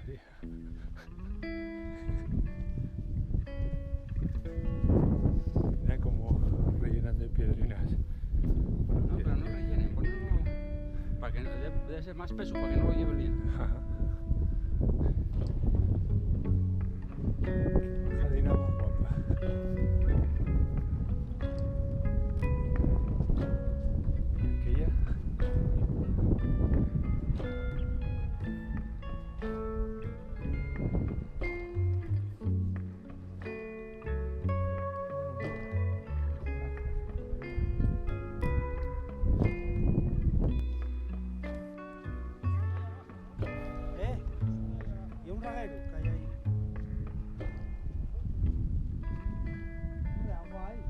día. Mira cómo rellenan de piedrinas. Bueno, No, pero no rellenen, ponlo para que debe ser más peso, para que no lo lleve bien. Jardina más guapa. Aquella. Y un raguero que hay ahí. De agua ahí.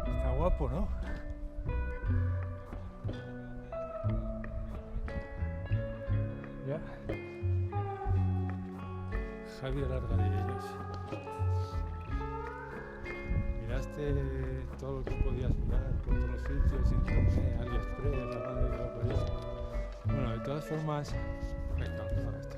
Está guapo, ¿no? Ya. Javier Largadillas. Miraste todo lo que podías mirar por todos los sitios, internet, AliExpress, la madre que lo podías. Bueno, de todas formas, venga, vamos a esto.